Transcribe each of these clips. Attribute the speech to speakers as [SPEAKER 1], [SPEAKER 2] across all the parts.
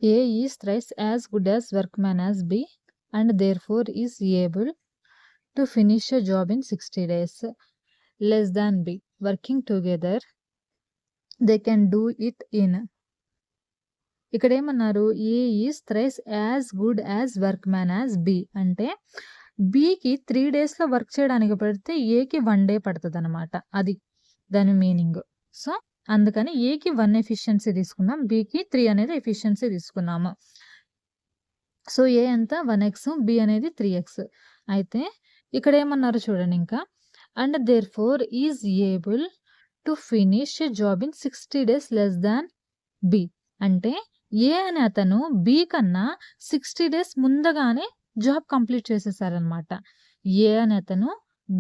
[SPEAKER 1] A is thrice as good as workman as B and therefore is able to finish a job in 60 days less than B. Working together, they can do it in. ఇక్కడ ఏమన్నారు, A is thrice as good as workman as B అంటే బికి 3 డేస్లో work చేయడానికి పడితే ఏకి 1 day పడుతుంది అనమాట. అది దాని మీనింగ్. సో అందుకని ఏకి 1 ఎఫిషియన్సీ తీసుకున్నాం, బికి 3 అనేది ఎఫిషియన్సీ తీసుకున్నాము. సో ఏ ఎంత 1x, బి అనేది 3x. అయితే ఇక్కడ ఏమన్నారు చూడండి ఇంకా, and therefore is able to finish job in 60 days less than B అంటే ఏ అనే అతను బి కన్నా 60 days ముందుగానే జాబ్ కంప్లీట్ చేసేసారనమాట. ఏ అనే అతను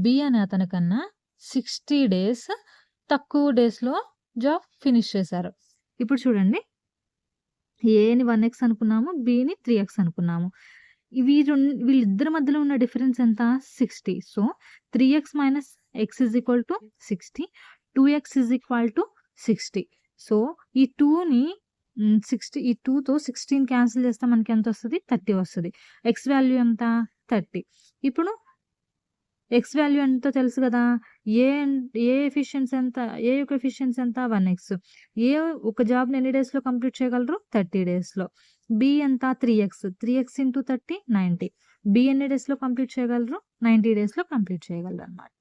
[SPEAKER 1] బి అనే అతని కన్నా 60 days తక్కువ డేస్లో జాబ్ ఫినిష్ చేశారు. ఇప్పుడు చూడండి, ఏని 1x అనుకున్నాము, బిని 3x అనుకున్నాము. వీళ్ళిద్దరి మధ్యలో ఉన్న డిఫరెన్స్ ఎంత? 60. So 3x minus X is equal to 60, 2x is equal to 60. So ఈ 2ని 60, ఈ 2తో 16 క్యాన్సిల్ చేస్తే మనకి ఎంత వస్తుంది? 30 వస్తుంది. ఎక్స్ వాల్యూ ఎంత? 30. ఇప్పుడు ఎక్స్ వాల్యూ ఎంతో తెలుసు కదా. ఏ ఎఫిషియన్సీ ఎంత? ఏ యొక్క ఎఫిషియన్సీ ఎంత? 1x. ఏ ఒక జాబ్ని ఎన్ని డేస్లో కంప్లీట్ చేయగలరు? 30 daysలో. బి ఎంత? 3x. 3x into 30 90. బి ఎన్ని డేస్లో కంప్లీట్ చేయగలరు? 90 daysలో కంప్లీట్ చేయగలరు అనమాట.